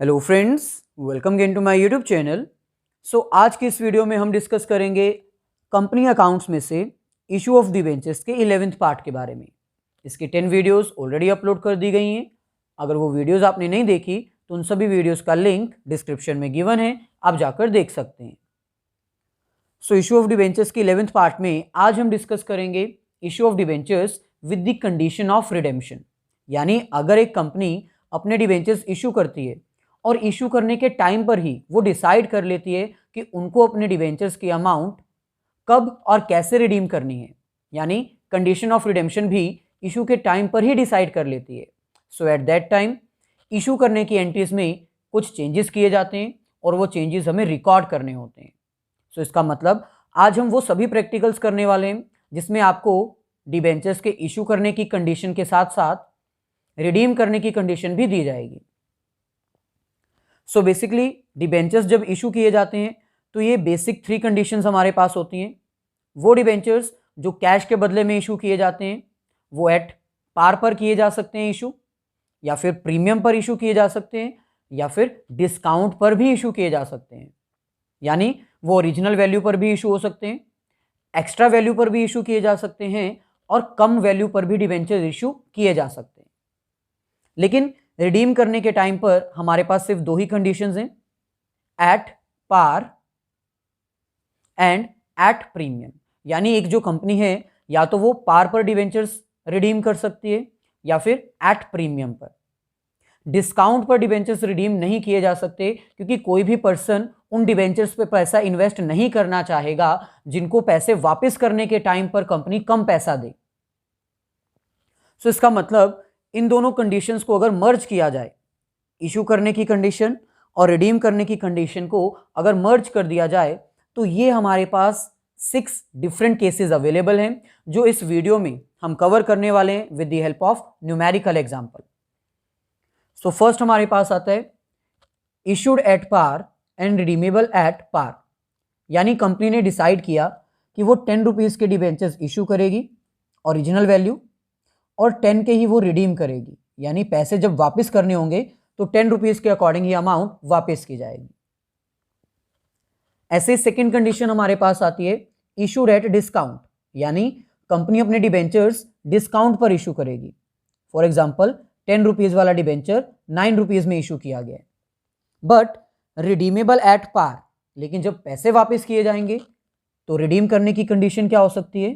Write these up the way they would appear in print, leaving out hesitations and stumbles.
Hello friends, welcome again to my YouTube channel. आज की इस वीडियो में हम डिस्कस करेंगे कंपनी अकाउंट्स में से इशू ऑफ डिबेंचर्स के 11th पार्ट के बारे में। इसकी 10 वीडियोस ऑलरेडी अपलोड कर दी गई हैं। अगर वो वीडियोस आपने नहीं देखी तो उन सभी वीडियोस का लिंक डिस्क्रिप्शन में गिवन है, आप जाकर देख सकते हैं। इशू ऑफ डिबेंचर्स के 11th पार्ट में आज हम डिस्कस करेंगे issue of debentures with the condition of redemption. यानी अगर एक कंपनी अपने डिबेंचर्स इशू करती है और इशू करने के टाइम पर ही वो डिसाइड कर लेती है कि उनको अपने डिबेंचर्स की अमाउंट कब और कैसे रिडीम करनी है, यानी कंडीशन ऑफ रिडेम्पशन भी इशू के टाइम पर ही डिसाइड कर लेती है। एट दैट टाइम इशू करने की एंट्रीज में कुछ चेंजेस किए जाते हैं और वो चेंजेस हमें रिकॉर्ड करने होते हैं। इसका मतलब आज हम वो सभी प्रैक्टिकल्स करने वाले हैं जिसमें आपको डिबेंचर्स के इशू करने की कंडीशन के साथ साथ रिडीम करने की कंडीशन भी दी जाएगी। बेसिकली डिबेंचर्स जब इशू किए जाते हैं तो ये बेसिक 3 कंडीशंस हमारे पास होती हैं। वो डिबेंचर्स जो कैश के बदले में इशू किए जाते हैं वो एट पार पर किए जा सकते हैं इशू, या फिर प्रीमियम पर इशू किए जा सकते हैं, या फिर डिस्काउंट पर भी इशू किए जा सकते हैं। यानी वो ओरिजिनल वैल्यू पर भी इशू हो सकते हैं, एक्स्ट्रा वैल्यू पर भी इशू किए जा सकते हैं और कम वैल्यू पर भी डिबेंचर इशू किए जा सकते हैं। लेकिन रिडीम करने के टाइम पर हमारे पास सिर्फ 2 ही कंडीशंस हैं, at par and at premium. यानी एक जो कंपनी है या तो वो पार पर डिबेंचर्स रिडीम कर सकती है या फिर एट प्रीमियम पर। डिस्काउंट पर डिबेंचर्स रिडीम नहीं किए जा सकते क्योंकि कोई भी पर्सन उन डिबेंचर्स पे पैसा इन्वेस्ट नहीं करना चाहेगा जिनको पैसे वापस करने के टाइम पर कंपनी कम पैसा दे। इसका मतलब इन दोनों कंडीशंस को अगर मर्ज किया जाए, इशू करने की कंडीशन और रिडीम करने की कंडीशन को अगर मर्ज कर दिया जाए तो ये हमारे पास 6 डिफरेंट केसेस अवेलेबल हैं जो इस वीडियो में हम कवर करने वाले हैं with the help of numerical example. First हमारे पास आता है issued at par and redeemable at par. यानी कंपनी ने डिसाइड किया कि वो 10 रुपीज़ के डिबेंचर्स इशू करेगी ओरिजिनल वैल्यू, और 10 के ही वो रिडीम करेगी। यानी पैसे जब वापस करने होंगे तो 10 रुपीज़ के अकॉर्डिंग ही अमाउंट वापस की जाएगी। ऐसे सेकेंड कंडीशन हमारे पास आती है इशूड एट डिस्काउंट। यानी कंपनी अपने डिबेंचर्स डिस्काउंट पर इशू करेगी। फॉर एग्जाम्पल 10 रुपीज़ वाला डिबेंचर 9 रुपीज़ में इशू किया गया है, बट रिडीमेबल एट पार। लेकिन जब पैसे वापस किए जाएंगे तो रिडीम करने की कंडीशन क्या हो सकती है,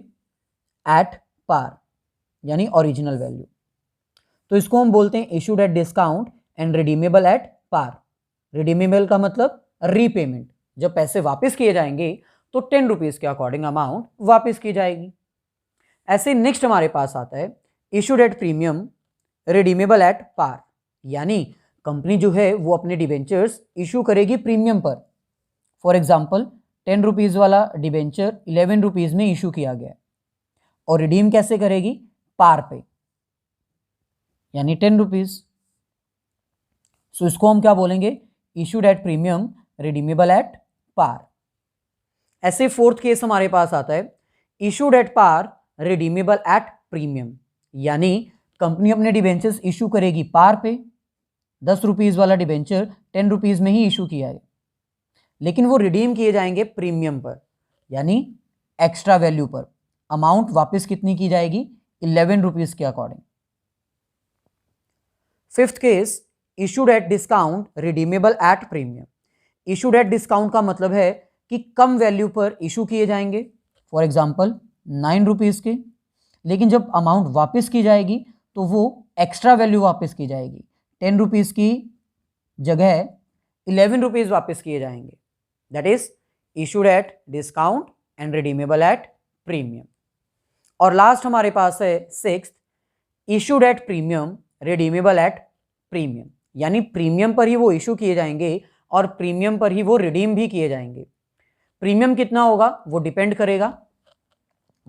एट पार यानी ओरिजिनल वैल्यू। तो इसको हम बोलते हैं issued at discount and redeemable at par. Redeemable का मतलब रीपेमेंट, जब पैसे वापस किए जाएंगे तो 10 रुपीज़ के अकॉर्डिंग अमाउंट वापस की जाएगी। ऐसे नेक्स्ट हमारे पास आता है issued at premium redeemable at par. यानी कंपनी जो है वो अपने डिबेंचर्स इशू करेगी प्रीमियम पर। फॉर एग्जाम्पल 10 रुपीज़ वाला डिबेंचर 11 रुपीज़ में इशू किया गया और रिडीम कैसे करेगी, पार पे, यानी 10 रुपीज़। इसको हम क्या बोलेंगे, issued at premium redeemable at par. ऐसे फोर्थ केस हमारे पास आता है issued at par redeemable at premium. यानी कंपनी अपने डिबेंचर्स इशू करेगी पार पे, 10 रुपीज़ वाला डिबेंचर 10 रुपीज़ में ही इशू किया है, लेकिन वो रिडीम किए जाएंगे प्रीमियम पर यानी एक्स्ट्रा वैल्यू पर। अमाउंट वापस कितनी की जाएगी, 11 रुपीज़ के according. Fifth case issued at discount redeemable at premium. Issued at discount का मतलब है कि कम वैल्यू पर इशू किए जाएंगे, फॉर एग्जाम्पल 9 रुपीज़ के, लेकिन जब अमाउंट वापस की जाएगी तो वो एक्स्ट्रा वैल्यू वापस की जाएगी। 10 रुपीज़ की जगह 11 रुपीज़ वापस किए जाएंगे। That is issued at discount and redeemable at premium. और लास्ट हमारे पास है 6th issued at premium redeemable at premium. यानी प्रीमियम पर ही वो इशू किए जाएंगे और प्रीमियम पर ही वो रिडीम भी किए जाएंगे। प्रीमियम कितना होगा वो डिपेंड करेगा।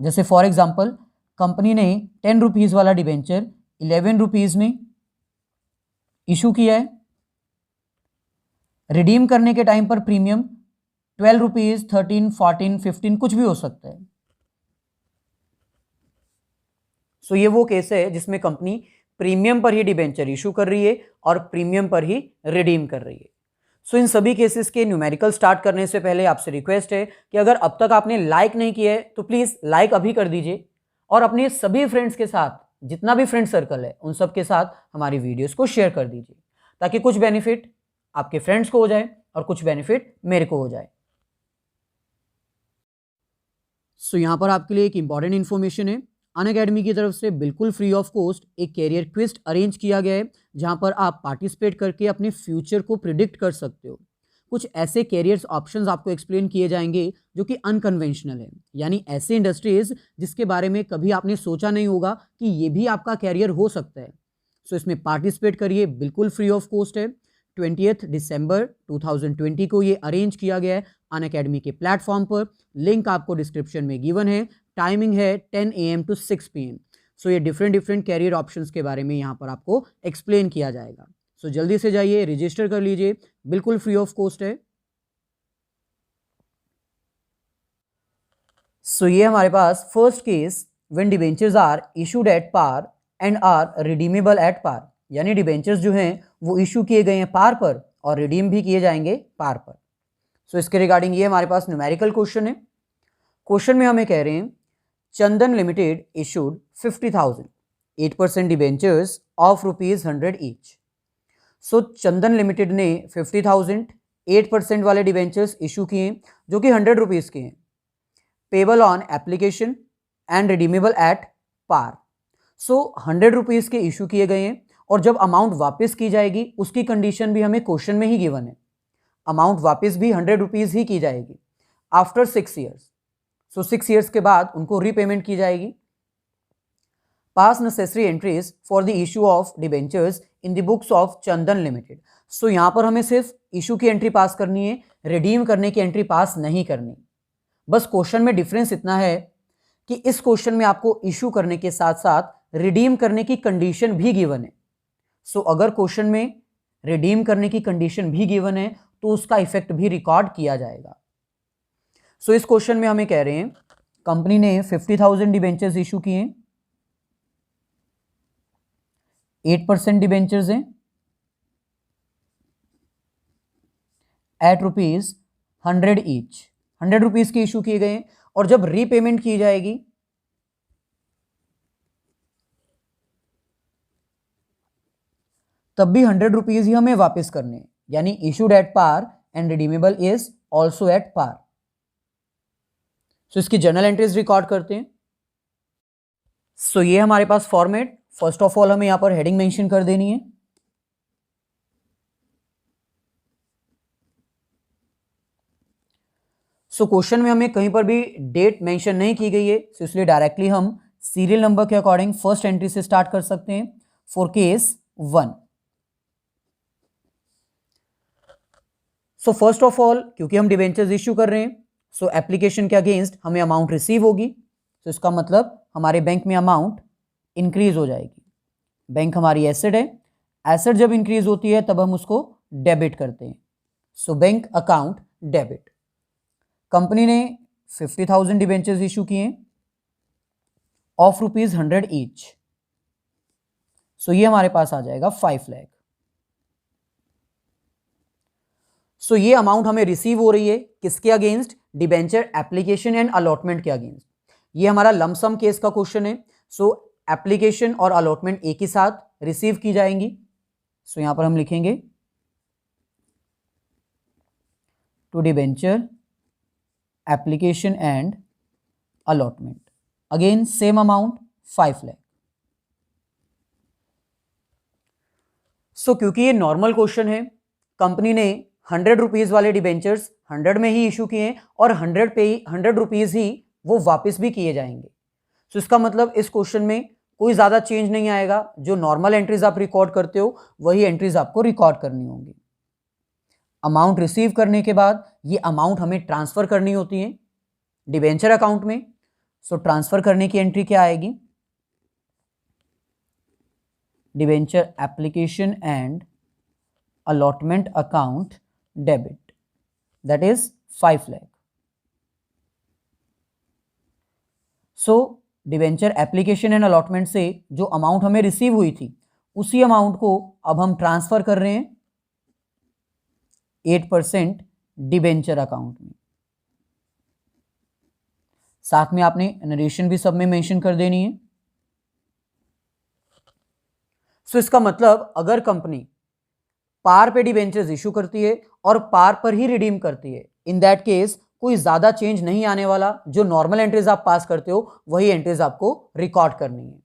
जैसे फॉर एग्जांपल कंपनी ने 10 रुपीज़ वाला डिबेंचर 11 रुपीज़ में इशू किया है, रिडीम करने के टाइम पर प्रीमियम 12 रुपीज़, 13, 14, 15 कुछ भी हो सकता है। ये वो केस है जिसमें कंपनी प्रीमियम पर ही डिबेंचर इशू कर रही है और प्रीमियम पर ही रिडीम कर रही है। सो इन सभी केसेस के न्यूमेरिकल स्टार्ट करने से पहले आपसे रिक्वेस्ट है कि अगर अब तक आपने लाइक नहीं किया है तो प्लीज़ लाइक अभी कर दीजिए और अपने सभी फ्रेंड्स के साथ, जितना भी फ्रेंड सर्कल है उन सब के साथ हमारी वीडियोस को शेयर कर दीजिए, ताकि कुछ बेनिफिट आपके फ्रेंड्स को हो जाए और कुछ बेनिफिट मेरे को हो जाए। सो यहाँ पर आपके लिए एक इंपॉर्टेंट इन्फॉर्मेशन है। अनअकैडमी की तरफ से बिल्कुल फ्री ऑफ कॉस्ट एक कैरियर क्विज अरेंज किया गया है, जहाँ पर आप पार्टिसिपेट करके अपने फ्यूचर को प्रिडिक्ट कर सकते हो। कुछ ऐसे कैरियर्स ऑप्शंस आपको एक्सप्लेन किए जाएंगे जो कि अनकन्वेंशनल है, यानी ऐसे इंडस्ट्रीज जिसके बारे में कभी आपने सोचा नहीं होगा कि ये भी आपका कैरियर हो सकता है। सो इसमें पार्टिसिपेट करिए, बिल्कुल फ्री ऑफ कॉस्ट है। 20 दिसंबर 2020 को ये अरेंज किया गया है अनअकैडमी के प्लेटफॉर्म पर। लिंक आपको डिस्क्रिप्शन में गिवन है। टाइमिंग है 10 AM to 6 PM। सो ये डिफरेंट कैरियर ऑप्शंस के बारे में यहाँ पर आपको एक्सप्लेन किया जाएगा। सो जल्दी से जाइए, रजिस्टर कर लीजिए, बिल्कुल फ्री ऑफ कॉस्ट है। सो ये हमारे पास first case, when debentures are issued at par and are redeemable at par, यानी डिबेंचर्स जो हैं वो इशू किए गए हैं पार पर और रिडीम भी किए जाएंगे पार पर। सो इसके रिगार्डिंग ये हमारे पास न्यूमेरिकल क्वेश्चन है। क्वेश्चन में हमें कह रहे हैं Chandan limited issued 50,000 8% debentures of ₹100 each. So Chandan limited ने 50,000 8% वाले डिबेंचर्स इशू किए जो कि ₹100 के हैं, payable on application and redeemable at par. So ₹100 के इशू किए गए हैं और जब अमाउंट वापस की जाएगी उसकी कंडीशन भी हमें क्वेश्चन में ही गिवन है। अमाउंट वापस भी ₹100 ही की जाएगी आफ्टर 6 ईयर्स। सो 6 ईयर्स के बाद उनको रीपेमेंट की जाएगी। Pass necessary entries for the issue of debentures in the books of Chandan limited. So यहाँ पर हमें सिर्फ इशू की एंट्री पास करनी है, रिडीम करने की एंट्री पास नहीं करनी। बस क्वेश्चन में डिफरेंस इतना है कि इस क्वेश्चन में आपको इशू करने के साथ साथ रिडीम करने की कंडीशन भी गिवन है। सो अगर क्वेश्चन में रिडीम करने की कंडीशन भी गिवन है तो उसका इफेक्ट भी रिकॉर्ड किया जाएगा। सो इस क्वेश्चन में हमें कह रहे हैं कंपनी ने 50,000 डिबेंचर्स इशू किए, 8% डिबेंचर्स हैं एट ₹100 ईच, ₹100 के इशू किए गए हैं और जब रीपेमेंट की जाएगी तब भी ₹100 ही हमें वापस करने हैं, यानी issued at par and redeemable is also at par. So इसकी जर्नल एंट्रीज रिकॉर्ड करते हैं। सो ये हमारे पास फॉर्मेट, फर्स्ट ऑफ ऑल हमें यहां पर हेडिंग मेंशन कर देनी है। सो क्वेश्चन में हमें कहीं पर भी डेट मेंशन नहीं की गई है, सो इसलिए डायरेक्टली हम सीरियल नंबर के अकॉर्डिंग फर्स्ट एंट्री से स्टार्ट कर सकते हैं for case 1। So first of all क्योंकि हम डिबेंचर्स इश्यू कर रहे हैं सो एप्लीकेशन के अगेंस्ट हमें अमाउंट रिसीव होगी। तो इसका मतलब हमारे बैंक में अमाउंट इंक्रीज हो जाएगी। बैंक हमारी एसेट है, एसेट जब इंक्रीज होती है तब हम उसको डेबिट करते हैं। So bank account debit. Company ने 50,000 डिबेंचर्स इशू किए ऑफ ₹100 ईच। सो ये हमारे पास आ जाएगा 5 लाख। सो ये अमाउंट हमें रिसीव हो रही है किसके against? Debenture application and allotment के अगेंस्ट। ये हमारा लमसम केस का क्वेश्चन है। सो एप्लीकेशन और अलॉटमेंट एक ही साथ रिसीव की जाएंगी। सो यहां पर हम लिखेंगे to debenture application and allotment, again same amount 5 lakh. So क्योंकि ये नॉर्मल क्वेश्चन है, कंपनी ने ₹100 वाले डिबेंचर्स 100 में ही इशू किए और 100 पे ही ₹100 ही वो वापस भी किए जाएंगे। सो इसका मतलब इस क्वेश्चन में कोई ज़्यादा चेंज नहीं आएगा। जो नॉर्मल एंट्रीज आप रिकॉर्ड करते हो वही एंट्रीज आपको रिकॉर्ड करनी होंगी। अमाउंट रिसीव करने के बाद ये अमाउंट हमें ट्रांसफर करनी होती है डिबेंचर अकाउंट में। सो ट्रांसफर करने की एंट्री क्या आएगी? Debenture application and allotment account debit, that is 5 lakh. So debenture application and allotment से जो अमाउंट हमें रिसीव हुई थी उसी अमाउंट को अब हम ट्रांसफर कर रहे हैं 8% डिबेंचर अकाउंट में। साथ में आपने नरेशन भी सब में मेंशन कर देनी है। सो इसका मतलब अगर कंपनी पार पे डिबेंचर्स इशू करती है और पार पर ही रिडीम करती है, इन दैट केस कोई ज्यादा चेंज नहीं आने वाला। जो नॉर्मल एंट्रीज आप पास करते हो वही एंट्रीज आपको रिकॉर्ड करनी है।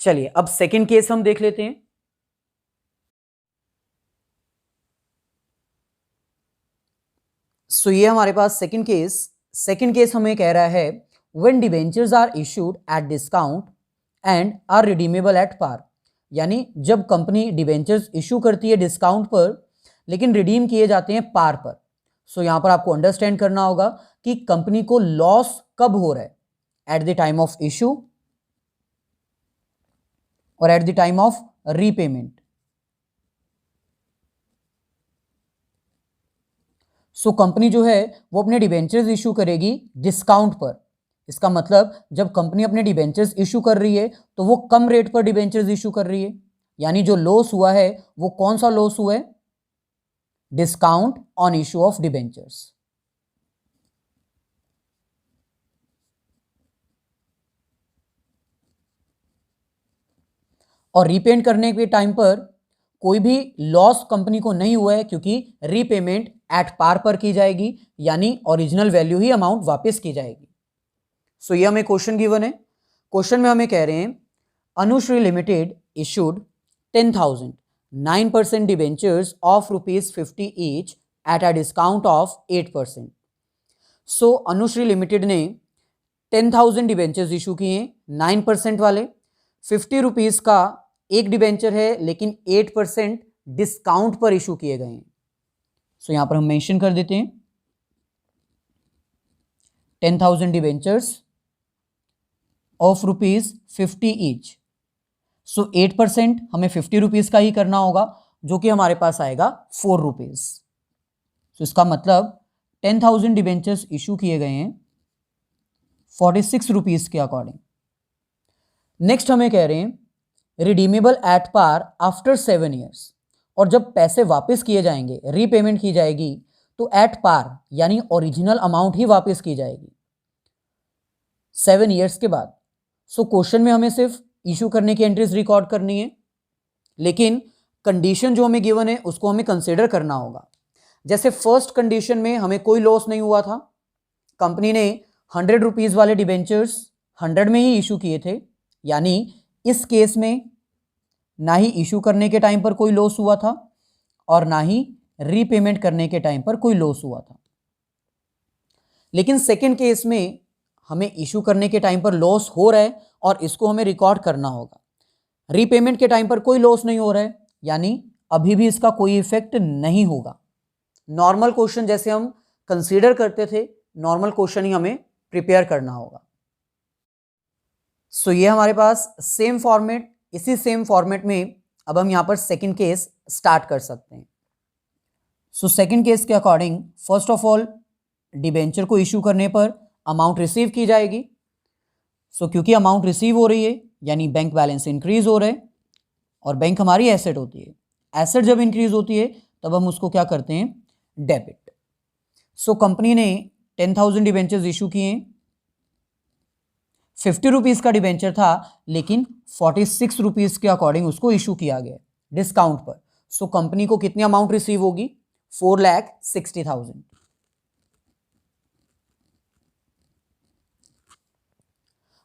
चलिए अब सेकंड केस हम देख लेते हैं। सो ये हमारे पास सेकंड केस हमें कह रहा है when debentures are issued at discount and are redeemable at par. यानी जब कंपनी डिबेंचर्स इशू करती है डिस्काउंट पर लेकिन रिडीम किए जाते हैं पार पर। सो यहां पर आपको अंडरस्टैंड करना होगा कि कंपनी को लॉस कब हो रहा है, at the time of issue और at the time of repayment. So company जो है वो अपने डिबेंचर्स इशू करेगी डिस्काउंट पर। इसका मतलब जब कंपनी अपने डिबेंचर्स इशू कर रही है तो वो कम रेट पर डिबेंचर्स इशू कर रही है। यानी जो लॉस हुआ है वो कौन सा लॉस हुआ है? Discount on issue of debentures. और रीपेमेंट करने के टाइम पर कोई भी लॉस कंपनी को नहीं हुआ है क्योंकि रीपेमेंट एट पार पर की जाएगी, यानी ओरिजिनल वैल्यू ही अमाउंट वापस की जाएगी। सो ये हमें क्वेश्चन गिवन है। क्वेश्चन में हमें कह रहे हैं Anushree limited issued 10,000 9% debentures of ₹50 each at a discount of 8%। So Anushree limited ने 10,000 डिबेंचर्स इशू किए हैं 9% वाले। 50 रुपीज़ का एक डिबेंचर है लेकिन 8% डिस्काउंट पर इशू किए गए हैं। सो यहां पर हम मेंशन कर देते हैं 10,000 डिबेंचर्स ऑफ ₹50 ईच। सो 8% हमें 50 रुपीज़ का ही करना होगा जो कि हमारे पास आएगा 4 रुपीज़। सो इसका मतलब 10,000 डिबेंचर्स इशू किए गए हैं 46 रुपीज़ के अकॉर्डिंग। नेक्स्ट हमें कह रहे हैं redeemable at par after 7 years. और जब पैसे वापस किए जाएंगे, रीपेमेंट की जाएगी, तो एट पार यानी ओरिजिनल अमाउंट ही वापस की जाएगी 7 ईयर्स के बाद। सो क्वेश्चन में हमें सिर्फ इशू करने की एंट्रीज रिकॉर्ड करनी है, लेकिन कंडीशन जो हमें गिवन है उसको हमें कंसिडर करना होगा। जैसे फर्स्ट कंडीशन में हमें कोई लॉस नहीं हुआ था, कंपनी ने 100 रुपीज़ वाले डिबेंचर्स 100 में ही इशू किए थे, यानी इस केस में ना ही इशू करने के टाइम पर कोई लॉस हुआ था और ना ही रीपेमेंट करने के टाइम पर कोई लॉस हुआ था। लेकिन सेकेंड केस में हमें इशू करने के टाइम पर लॉस हो रहा है और इसको हमें रिकॉर्ड करना होगा। रीपेमेंट के टाइम पर कोई लॉस नहीं हो रहा है, यानी अभी भी इसका कोई इफेक्ट नहीं होगा। नॉर्मल क्वेश्चन जैसे हम कंसीडर करते थे, नॉर्मल क्वेश्चन ही हमें प्रिपेयर करना होगा। सो ये हमारे पास सेम फॉर्मेट, इसी सेम फॉर्मेट में अब हम यहां पर सेकंड केस स्टार्ट कर सकते हैं। सो सेकंड केस के according first of all debenture को इशू करने पर अमाउंट रिसीव की जाएगी। सो क्योंकि अमाउंट रिसीव हो रही है यानी बैंक बैलेंस इंक्रीज हो रहा है और बैंक हमारी एसेट होती है। एसेट जब इंक्रीज होती है तब हम उसको क्या करते हैं? डेबिट। सो कंपनी ने 10,000 डिबेंचर्स इशू किए, 50 रुपीज़ का डिबेंचर था लेकिन 46 रुपीज़ के अकॉर्डिंग उसको इशू किया गया डिस्काउंट पर। सो कंपनी को कितनी अमाउंट रिसीव होगी? 4,60,000।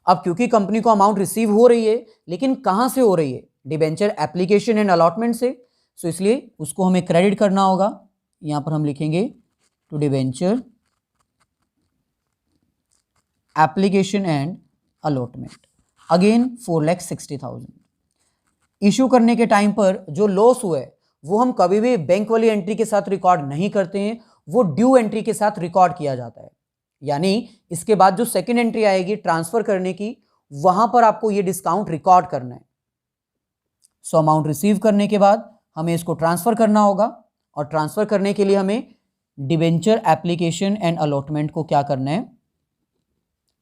अब क्योंकि कंपनी को अमाउंट रिसीव हो रही है, लेकिन कहां से हो रही है? डिबेंचर एप्लीकेशन एंड अलॉटमेंट से। सो इसलिए उसको हमें क्रेडिट करना होगा। यहां पर हम लिखेंगे to debenture application and allotment, again 4,60,000। Issue करने के टाइम पर जो लॉस हुआ है वो हम कभी भी बैंक वाली एंट्री के साथ रिकॉर्ड नहीं करते हैं, वो ड्यू एंट्री के साथ रिकॉर्ड किया जाता है। यानी इसके बाद जो सेकेंड एंट्री आएगी ट्रांसफर करने की, वहां पर आपको ये डिस्काउंट रिकॉर्ड करना है। सो अमाउंट रिसीव करने के बाद हमें इसको ट्रांसफर करना होगा और ट्रांसफर करने के लिए हमें डिबेंचर एप्लीकेशन एंड अलॉटमेंट को क्या करना है,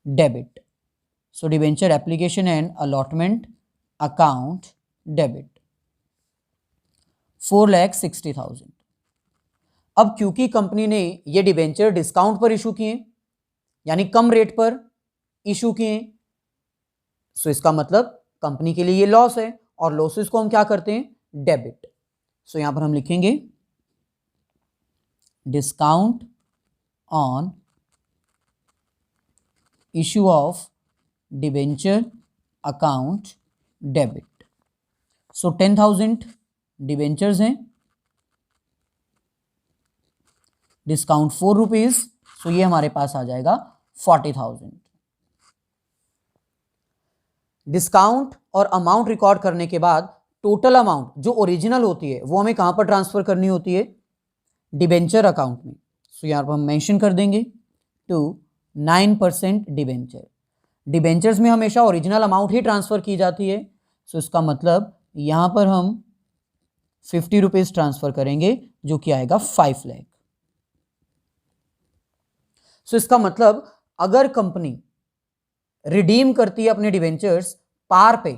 debit. So debenture application and allotment account debit 4,60,000। अब क्योंकि कंपनी ने ये डिबेंचर डिस्काउंट पर इशू किए, यानी कम रेट पर इशू किए, सो इसका मतलब कंपनी के लिए ये लॉस है, और लॉसेस को हम क्या करते हैं, डेबिट। सो यहां पर हम लिखेंगे discount on issue of debenture account debit. So 10,000 debentures हैं, डिस्काउंट 4 रुपीज, सो ये हमारे पास आ जाएगा 40,000। डिस्काउंट और अमाउंट रिकॉर्ड करने के बाद टोटल अमाउंट जो ओरिजिनल होती है वो हमें कहां पर ट्रांसफर करनी होती है, डिबेंचर अकाउंट में। सो यहां पर हम मेंशन कर देंगे टू 9% डिबेंचर। डिबेंचर्स में हमेशा ओरिजिनल अमाउंट ही ट्रांसफर की जाती है, सो इसका मतलब यहां पर हम 50 रुपीज ट्रांसफर करेंगे, जो कि आएगा 5 लाख। सो इसका मतलब अगर कंपनी रिडीम करती है अपने डिबेंचर्स पार पे,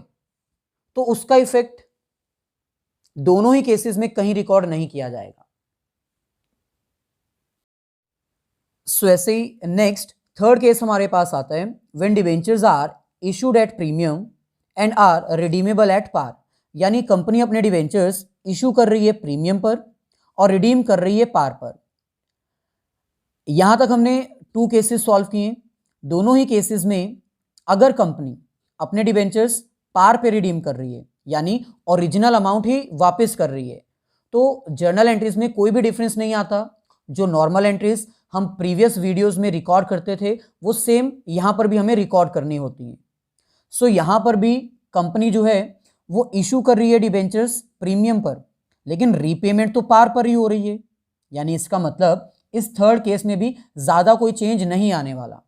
तो उसका इफेक्ट दोनों ही केसेस में कहीं रिकॉर्ड नहीं किया जाएगा। सो ऐसे ही नेक्स्ट थर्ड केस हमारे पास आता है, when debentures are issued at premium and are redeemable at par. यानी कंपनी अपने डिबेंचर्स इशू कर रही है प्रीमियम पर और रिडीम कर रही है पार पर। यहां तक हमने 2 केसेस सॉल्व किए। दोनों ही केसेस में अगर कंपनी अपने डिबेंचर्स पार पे रिडीम कर रही है, यानी ओरिजिनल अमाउंट ही वापस कर रही है, तो जर्नल एंट्रीज में कोई भी डिफरेंस नहीं आता। जो नॉर्मल एंट्रीज हम प्रीवियस वीडियोस में रिकॉर्ड करते थे वो सेम यहां पर भी हमें रिकॉर्ड करनी होती है। सो यहां पर भी कंपनी जो है वो इशू कर रही है डिबेंचर्स प्रीमियम पर, लेकिन रीपेमेंट तो पार पर ही हो रही है। यानी इसका मतलब इस थर्ड केस में भी ज्यादा कोई चेंज नहीं आने वाला।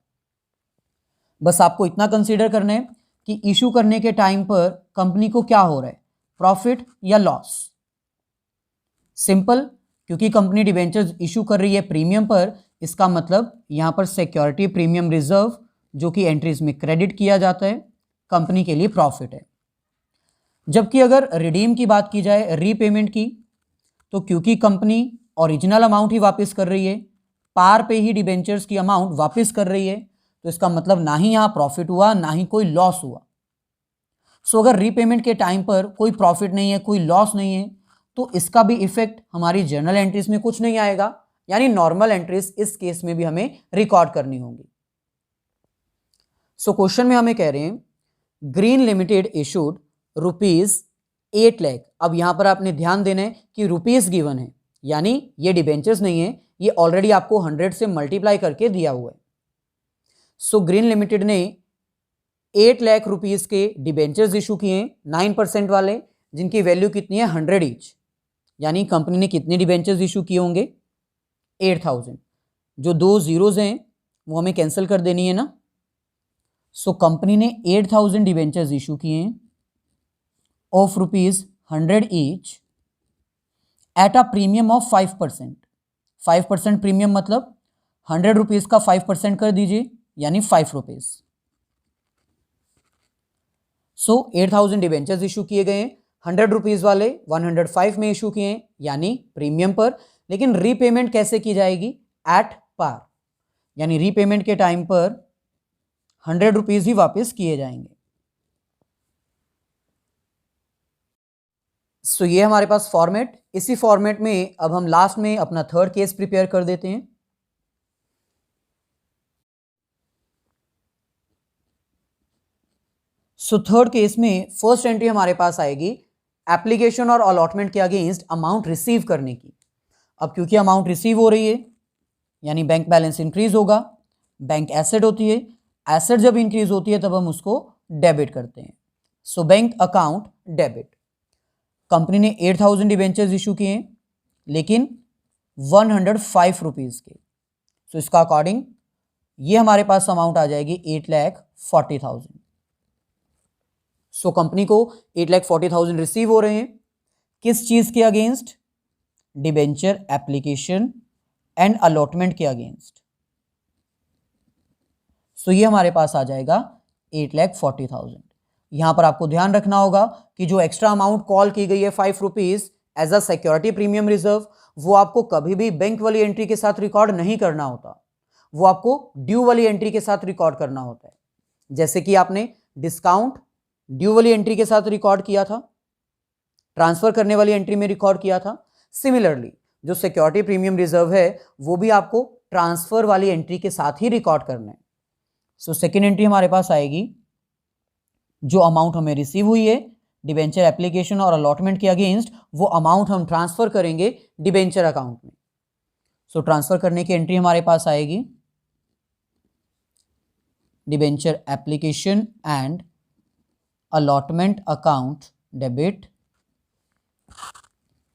बस आपको इतना कंसीडर करना है कि इशू करने के टाइम पर कंपनी को क्या हो रहा है, प्रॉफिट या लॉस। सिंपल, क्योंकि कंपनी डिबेंचर्स इशू कर रही है प्रीमियम पर, इसका मतलब यहां पर सिक्योरिटी प्रीमियम रिजर्व जो कि एंट्रीज में क्रेडिट किया जाता है, कंपनी के लिए प्रॉफिट है। जबकि अगर रिडीम की बात की जाए, रीपेमेंट की, तो क्योंकि कंपनी ओरिजिनल अमाउंट ही वापस कर रही है, पार पे ही डिबेंचर्स की अमाउंट वापस कर रही है, तो इसका मतलब ना ही यहां प्रॉफिट हुआ ना ही कोई लॉस हुआ। सो अगर रीपेमेंट के टाइम पर कोई प्रॉफिट नहीं है, कोई लॉस नहीं है, तो इसका भी इफेक्ट हमारी जर्नल एंट्रीज में कुछ नहीं आएगा। यानी नॉर्मल एंट्रीज इस केस में भी हमें रिकॉर्ड करनी होंगी। सो क्वेश्चन में हमें कह रहे हैं ग्रीन लिमिटेड इशूड ₹8 लाख। अब यहां पर आपने ध्यान देना है कि रुपीज गिवन है, यानी ये डिबेंचर्स नहीं है, ये ऑलरेडी आपको 100 से मल्टीप्लाई करके दिया हुआ है। सो ग्रीन लिमिटेड ने 8 लाख रुपीज के डिबेंचर्स इशू किए 9% वाले, जिनकी वैल्यू कितनी है, 100 ईच। यानी कंपनी ने कितने डिबेंचर्स इशू किए होंगे, 8,000। जो 2 जीरोज हैं वो हमें कैंसिल कर देनी है ना। सो कंपनी ने 8,000 डिबेंचर्स इशू किए of ₹100 each at a premium of 5%। 5% premium मतलब 100 रुपीज का 5% कर दीजिए, यानी 5 रुपीज। सो 8,000 डिबेंचर्स इशू किए गए, 100 रुपीज वाले 105 में इशू किए, यानी प्रीमियम पर। लेकिन रीपेमेंट कैसे की जाएगी, एट पार, यानी रीपेमेंट के टाइम पर 100 रुपीज ही वापस किए जाएंगे। सो ये हमारे पास फॉर्मेट। इसी फॉर्मेट में अब हम लास्ट में अपना थर्ड केस प्रिपेयर कर देते हैं। सो थर्ड केस में फर्स्ट एंट्री हमारे पास आएगी एप्लीकेशन और अलॉटमेंट के अगेंस्ट अमाउंट रिसीव करने की। अब क्योंकि अमाउंट रिसीव हो रही है, यानी बैंक बैलेंस इंक्रीज होगा। बैंक एसेट होती है, एसेट जब इंक्रीज होती है तब हम उसको डेबिट करते हैं। So bank account debit. Company ने 8,000 डिबेंचर्स इशू किए, लेकिन 105 रुपीज के। सो इसका अकॉर्डिंग ये हमारे पास अमाउंट आ जाएगी 8,40,000। सो कंपनी को 8,40,000 रिसीव हो रहे हैं, किस चीज के against, debenture application and allotment के अगेंस्ट। सो ये हमारे पास आ जाएगा 8,40,000। यहां पर आपको ध्यान रखना होगा कि जो एक्स्ट्रा अमाउंट कॉल की गई है 5 rupees as a security premium reserve, वो आपको कभी भी बैंक वाली एंट्री के साथ रिकॉर्ड नहीं करना होता, वो आपको ड्यू वाली एंट्री के साथ रिकॉर्ड करना होता है। जैसे कि आपने डिस्काउंट ड्यू वाली एंट्री के साथ रिकॉर्ड किया था, ट्रांसफर करने वाली एंट्री में रिकॉर्ड किया था। सिमिलरली जो सिक्योरिटी प्रीमियम रिजर्व है वो भी आपको ट्रांसफर वाली एंट्री के साथ ही रिकॉर्ड करना है। सो सेकेंड एंट्री हमारे पास आएगी, जो अमाउंट हमें रिसीव हुई है डिबेंचर एप्लीकेशन और अलॉटमेंट के अगेंस्ट, वो अमाउंट हम ट्रांसफर करेंगे डिबेंचर अकाउंट में। सो ट्रांसफर करने की एंट्री हमारे पास आएगी debenture application and allotment account debit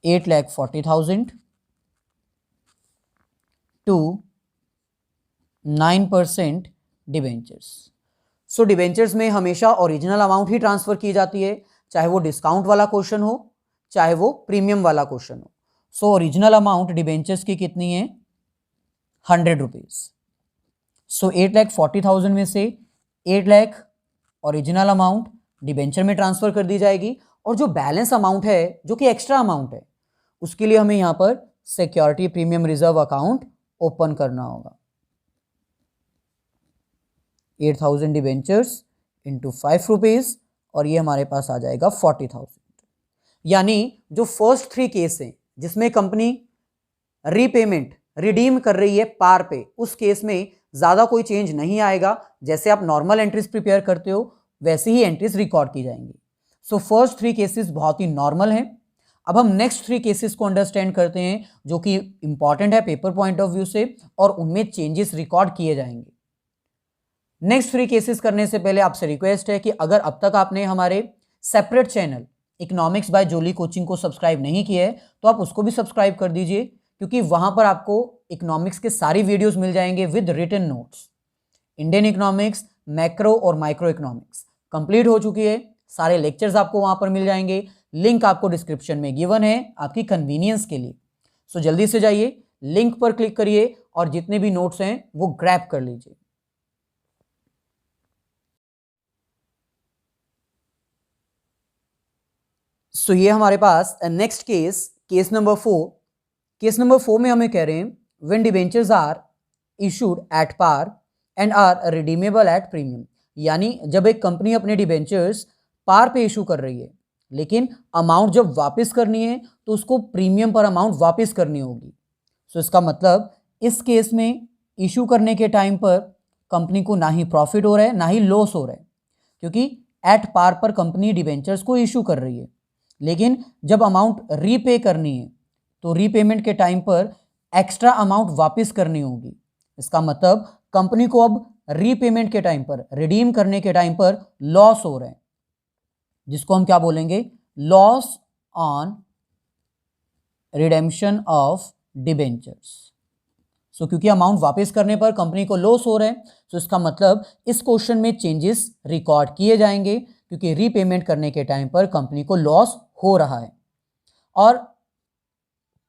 8,40,000 to 9% debentures. So debentures में हमेशा ओरिजिनल अमाउंट ही ट्रांसफर की जाती है, चाहे वो डिस्काउंट वाला क्वेश्चन हो चाहे वो प्रीमियम वाला क्वेश्चन हो। सो ओरिजिनल अमाउंट डिबेंचर्स की कितनी है, 100 रुपीज। सो 8,40,000 में से 8 लाख ओरिजिनल अमाउंट डिबेंचर में ट्रांसफर कर दी जाएगी, और जो बैलेंस अमाउंट है जो कि एक्स्ट्रा अमाउंट है, उसके लिए हमें यहां पर security premium reserve account open करना होगा। 8,000 डिबेंचर्स इंटू 5 रुपीज, और ये हमारे पास आ जाएगा 40,000। यानी जो फर्स्ट 3 केस हैं जिसमें कंपनी रीपेमेंट रिडीम कर रही है पार पे, उस केस में ज्यादा कोई चेंज नहीं आएगा। जैसे आप नॉर्मल एंट्रीज प्रिपेयर करते हो वैसे ही एंट्रीज रिकॉर्ड की जाएंगी। सो फर्स्ट 3 केसेस बहुत ही नॉर्मल हैं। अब हम नेक्स्ट 3 केसेस को अंडरस्टैंड करते हैं जो कि इंपॉर्टेंट है पेपर पॉइंट ऑफ व्यू से, और उनमें चेंजेस रिकॉर्ड किए जाएंगे। नेक्स्ट 3 केसेस करने से पहले आपसे रिक्वेस्ट है कि अगर अब तक आपने हमारे सेपरेट चैनल इकोनॉमिक्स बाय जोली कोचिंग को सब्सक्राइब नहीं किया है तो आप उसको भी सब्सक्राइब कर दीजिए, क्योंकि वहां पर आपको इकोनॉमिक्स के सारी वीडियोस मिल जाएंगे with written notes. Indian economics, macro और माइक्रो इकोनॉमिक्स कंप्लीट हो चुकी है, सारे लेक्चर्स आपको वहां पर मिल जाएंगे। लिंक आपको डिस्क्रिप्शन में गिवन है आपकी कन्वीनियंस के लिए। सो जल्दी से जाइए, लिंक पर क्लिक करिए और जितने भी नोट्स हैं वो ग्रैब कर लीजिए। सो ये हमारे पास next case number 4। Case number 4 में हमें कह रहे हैं when debentures are issued at par and are redeemable at premium. यानी जब एक कंपनी अपने डिबेंचर्स पार पे इशू कर रही है, लेकिन अमाउंट जब वापस करनी है तो उसको प्रीमियम पर अमाउंट वापस करनी होगी। सो इसका मतलब इस केस में इशू करने के टाइम पर कंपनी को ना ही प्रॉफिट हो रहा है ना ही लॉस हो रहा है, क्योंकि एट पार पर कंपनी डिबेंचर्स को इशू कर रही है। लेकिन जब अमाउंट रीपे करनी है तो रीपेमेंट के टाइम पर एक्स्ट्रा अमाउंट वापस करनी होगी। इसका मतलब कंपनी को अब रीपेमेंट के टाइम पर, रिडीम करने के टाइम पर लॉस हो रहा है, जिसको हम क्या बोलेंगे, loss on redemption of debentures. So क्योंकि अमाउंट वापस करने पर कंपनी को लॉस हो रहा है, तो इसका मतलब इस क्वेश्चन में चेंजेस रिकॉर्ड किए जाएंगे, क्योंकि रीपेमेंट करने के टाइम पर कंपनी को लॉस हो रहा है। और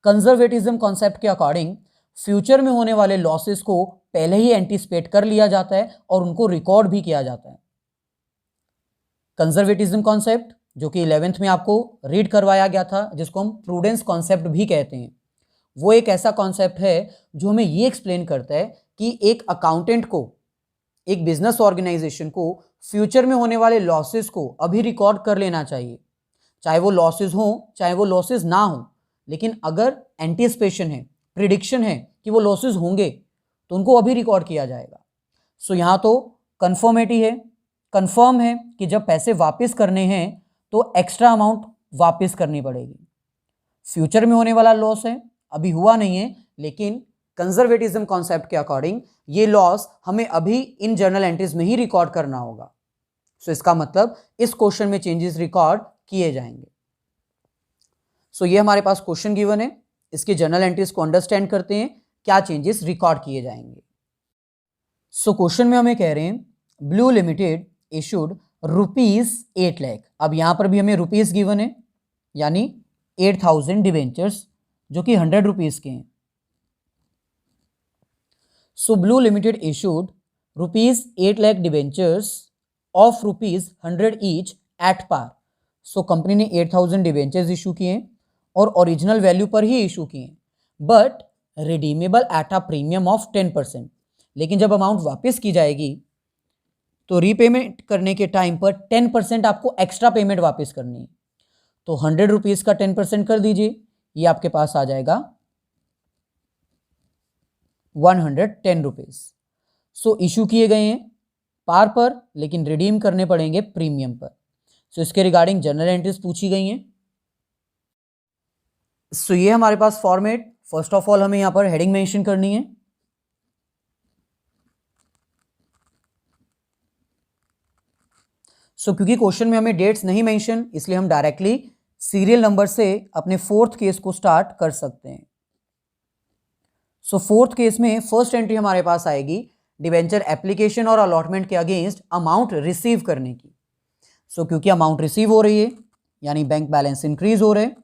कंजर्वेटिज्म कॉन्सेप्ट के अकॉर्डिंग फ्यूचर में होने वाले लॉसेस को पहले ही एंटीसिपेट कर लिया जाता है और उनको रिकॉर्ड भी किया जाता है। कंजर्वेटिज्म कॉन्सेप्ट जो कि 11th में आपको रीड करवाया गया था, जिसको हम प्रूडेंस कॉन्सेप्ट भी कहते हैं, वो एक ऐसा कॉन्सेप्ट है जो हमें ये एक्सप्लेन करता है कि एक अकाउंटेंट को, एक बिजनेस ऑर्गेनाइजेशन को फ्यूचर में होने वाले लॉसेस को अभी रिकॉर्ड कर लेना चाहिए, चाहे वो लॉसेस हो चाहे वो लॉसेस ना हो। लेकिन अगर एंटीसिपेशन है, प्रिडिक्शन है कि वो लॉसेस होंगे, तो उनको अभी रिकॉर्ड किया जाएगा। सो यहाँ तो कन्फर्मेटी है, कंफर्म है कि जब पैसे वापस करने हैं तो एक्स्ट्रा अमाउंट वापस करनी पड़ेगी। फ्यूचर में होने वाला लॉस है, अभी हुआ नहीं है, लेकिन कंजर्वेटिज्म कॉन्सेप्ट के अकॉर्डिंग ये लॉस हमें अभी इन जर्नल एंट्रीज में ही रिकॉर्ड करना होगा। सो इसका मतलब इस क्वेश्चन में चेंजेस रिकॉर्ड किए जाएंगे। सो ये हमारे पास क्वेश्चन गिवन है, इसके जर्नल एंट्रीज को अंडरस्टैंड करते हैं, क्या चेंजेस रिकॉर्ड किए जाएंगे। सो क्वेश्चन में हमें कह रहे हैं ब्लू लिमिटेड इशूड ₹8 लाख। अब यहां पर भी हमें रुपीस गिवन है, यानी 8,000 डिबेंचर्स जो कि 100 रुपीज के हैं। So blue limited issued ₹8 lakh debentures of ₹100 each at par. So company ने 8,000 डिवेंचर्स इशू किए और ओरिजिनल वैल्यू पर ही इशू किए, but redeemable at a premium of 10%। लेकिन जब अमाउंट वापस की जाएगी तो रीपेमेंट करने के टाइम पर 10% आपको एक्स्ट्रा पेमेंट वापस करनी है। तो 100 रुपीज का 10% कर दीजिए, ये आपके पास आ जाएगा 110 रुपीज। सो इशू किए गए हैं पार पर, लेकिन रिडीम करने पड़ेंगे प्रीमियम पर। सो इसके रिगार्डिंग जनरल एंट्रीज पूछी गई हैं। सो ये हमारे पास फॉर्मेट। फर्स्ट ऑफ ऑल हमें यहां पर हेडिंग मेंशन करनी है। क्योंकि क्वेश्चन में हमें डेट्स नहीं मेंशन, इसलिए हम डायरेक्टली सीरियल नंबर से अपने फोर्थ केस को स्टार्ट कर सकते हैं। फोर्थ केस में फर्स्ट एंट्री हमारे पास आएगी डिवेंचर एप्लीकेशन और अलॉटमेंट के अगेंस्ट अमाउंट रिसीव करने की। क्योंकि अमाउंट रिसीव हो रही है यानी बैंक बैलेंस इंक्रीज हो रहे हैं।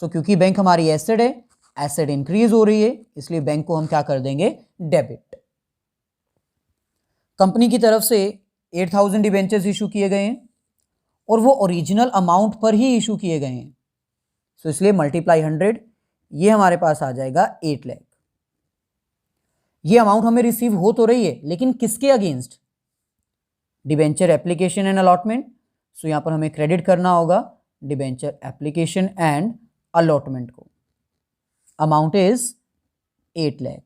क्योंकि बैंक हमारी एसेट है, एसेट इंक्रीज हो रही है, इसलिए बैंक को हम क्या कर देंगे, डेबिट। कंपनी की तरफ से 8,000 डिवेंचर्स इशू किए गए हैं और वो ओरिजिनल अमाउंट पर ही इशू किए गए हैं। इसलिए मल्टीप्लाई 100, ये हमारे पास आ जाएगा 8 लाख। ये अमाउंट हमें रिसीव हो तो रही है, लेकिन किसके against, debenture application and allotment. यहां पर हमें क्रेडिट करना होगा डिवेंचर एप्लीकेशन एंड अलॉटमेंट को। Amount is 8 lakh.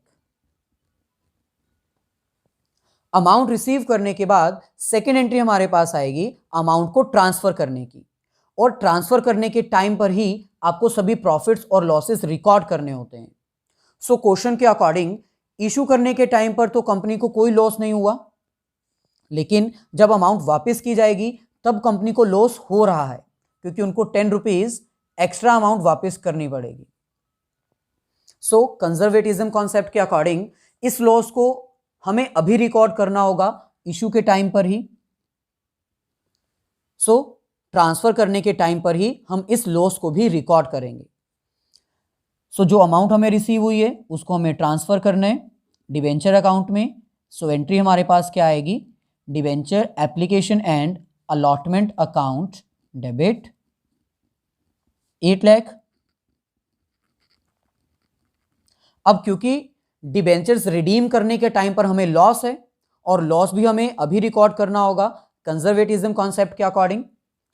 Amount receive करने के बाद सेकेंड एंट्री हमारे पास आएगी अमाउंट को ट्रांसफर करने की, और ट्रांसफर करने के टाइम पर ही आपको सभी प्रॉफिट्स और लॉसेस रिकॉर्ड करने होते हैं। क्वेश्चन के अकॉर्डिंग इशू करने के टाइम पर तो कंपनी को कोई लॉस नहीं हुआ, लेकिन जब अमाउंट वापस की जाएगी तब कंपनी को लॉस हो रहा है, क्योंकि उनको 10 रुपीज एक्स्ट्रा अमाउंट वापस करनी पड़ेगी। कंजर्वेटिज्म कॉन्सेप्ट के अकॉर्डिंग इस लॉस को हमें अभी रिकॉर्ड करना होगा इशू के टाइम पर ही। ट्रांसफर करने के टाइम पर ही हम इस लॉस को भी रिकॉर्ड करेंगे। जो अमाउंट हमें रिसीव हुई है उसको हमें ट्रांसफर करना है डिवेंचर अकाउंट में। एंट्री हमारे पास क्या आएगी, debenture application and allotment account debit 8 lakh. अब क्योंकि डिबेंचर्स रिडीम करने के टाइम पर हमें लॉस है और लॉस भी हमें अभी रिकॉर्ड करना होगा कंजर्वेटिज्म कॉन्सेप्ट के अकॉर्डिंग।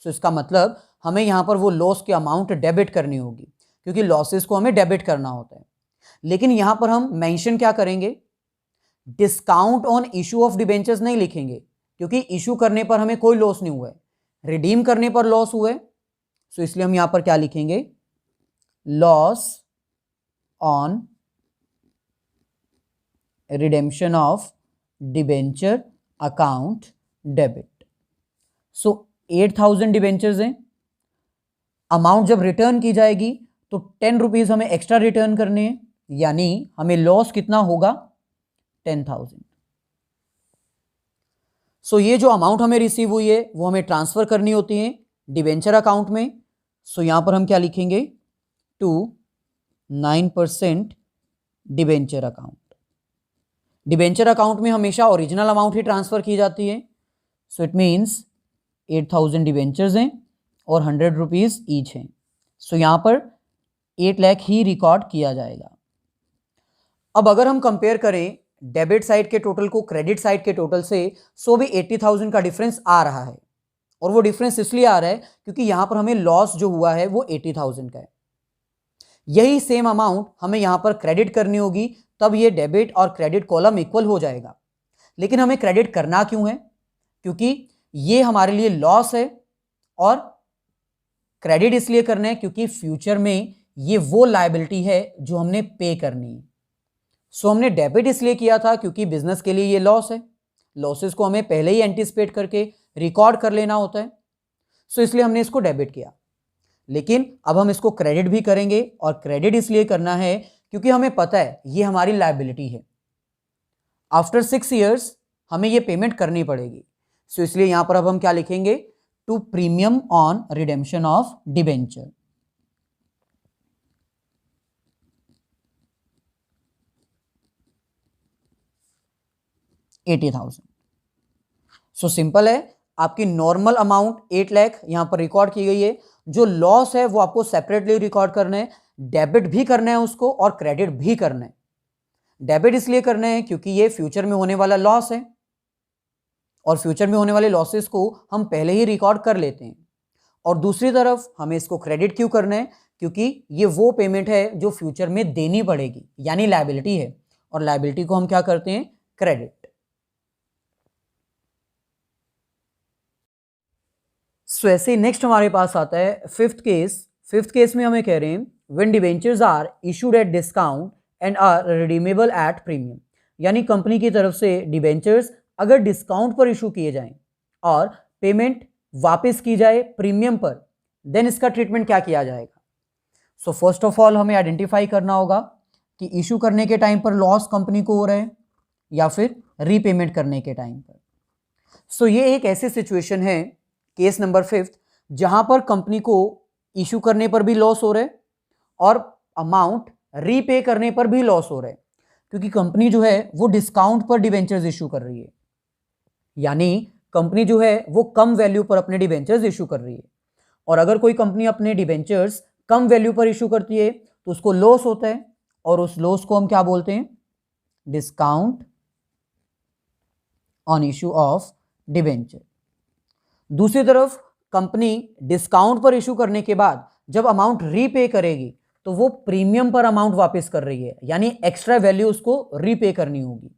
इसका मतलब हमें यहां पर वो लॉस की अमाउंट डेबिट करनी होगी, क्योंकि लॉसेस को हमें डेबिट करना होता है। लेकिन यहां पर हम मेंशन क्या करेंगे, discount on issue of debentures नहीं लिखेंगे, क्योंकि इशू करने पर हमें कोई लॉस नहीं हुआ है, रिडीम करने पर लॉस हुआ है। इसलिए हम यहां पर क्या लिखेंगे, loss on redemption of debenture account debit. 8,000 debentures हैं, अमाउंट जब रिटर्न की जाएगी तो 10 रुपीज हमें एक्स्ट्रा रिटर्न करने हैं, यानी हमें लॉस कितना होगा, 10,000। ये जो अमाउंट हमें रिसीव हुई है वो हमें ट्रांसफर करनी होती है डिबेंचर अकाउंट में। यहां पर हम क्या लिखेंगे, to 9% debenture account. Debenture account में हमेशा ओरिजिनल अमाउंट ही ट्रांसफर की जाती है। इट मीन्स 8,000 डिबेंचर्स हैं और 100 रुपीज ईच हैं। यहां पर 8 लाख ही रिकॉर्ड किया जाएगा। अब अगर हम कंपेयर करें डेबिट साइड के टोटल को क्रेडिट साइड के टोटल से, भी 80,000 का डिफरेंस आ रहा है, और वो डिफरेंस इसलिए आ रहा है क्योंकि यहां पर हमें लॉस जो हुआ है वो 80,000 का है। यही सेम अमाउंट हमें यहां पर क्रेडिट करनी होगी, तब ये डेबिट और क्रेडिट कॉलम इक्वल हो जाएगा। लेकिन हमें क्रेडिट करना क्यों है, क्योंकि ये हमारे लिए लॉस है, और क्रेडिट इसलिए करना है क्योंकि फ्यूचर में ये वो लायबिलिटी है जो हमने पे करनी है। हमने डेबिट इसलिए किया था क्योंकि बिजनेस के लिए ये लॉस है, लॉसेस को हमें पहले ही एंटिसिपेट करके रिकॉर्ड कर लेना होता है। इसलिए हमने इसको डेबिट किया। लेकिन अब हम इसको क्रेडिट भी करेंगे, और क्रेडिट इसलिए करना है क्योंकि हमें पता है ये हमारी लायबिलिटी है, आफ्टर 6 ईयर्स हमें ये पेमेंट करनी पड़ेगी। इसलिए यहां पर अब हम क्या लिखेंगे, to premium on redemption of debenture. 80,000। So simple है, आपकी नॉर्मल अमाउंट 8 लाख यहां पर रिकॉर्ड की गई है। जो लॉस है वो आपको सेपरेटली रिकॉर्ड करना है, डेबिट भी करना है उसको और क्रेडिट भी करना है। डेबिट इसलिए करना है क्योंकि ये फ्यूचर में होने वाला लॉस है और फ्यूचर में होने वाले लॉसेस को हम पहले ही रिकॉर्ड कर लेते हैं। और दूसरी तरफ हमें इसको क्रेडिट क्यों करना है, क्योंकि ये वो पेमेंट है जो फ्यूचर में देनी पड़ेगी, यानी लायबिलिटी है, और लायबिलिटी को हम क्या करते हैं, क्रेडिट। सो ऐसे नेक्स्ट हमारे पास आता है फिफ्थ केस। फिफ्थ केस में हमें कह रहे हैं when debentures are issued at discount and are redeemable at premium, यानी कंपनी की तरफ से डिबेंचर्स अगर डिस्काउंट पर इशू किए जाएं और पेमेंट वापस की जाए प्रीमियम पर, देन इसका ट्रीटमेंट क्या किया जाएगा। सो फर्स्ट ऑफ ऑल हमें आइडेंटिफाई करना होगा कि इशू करने के टाइम पर लॉस कंपनी को हो रहा है या फिर रीपेमेंट करने के टाइम पर। सो ये एक ऐसी सिचुएशन है, केस नंबर 5, जहां पर कंपनी को इशू करने पर भी लॉस हो रहा है और अमाउंट रीपे करने पर भी लॉस हो रहा है, क्योंकि कंपनी जो है वो डिस्काउंट पर डिबेंचर्स इशू कर रही है, यानी कंपनी जो है वो कम वैल्यू पर अपने डिबेंचर्स इशू कर रही है। और अगर कोई कंपनी अपने डिबेंचर्स कम वैल्यू पर इशू करती है तो उसको लॉस होता है, और उस लॉस को हम क्या बोलते हैं, discount on issue of debenture. दूसरी तरफ कंपनी डिस्काउंट पर इशू करने के बाद जब अमाउंट रीपे करेगी तो वो प्रीमियम पर अमाउंट वापस कर रही है, यानी एक्स्ट्रा वैल्यू उसको रीपे करनी होगी।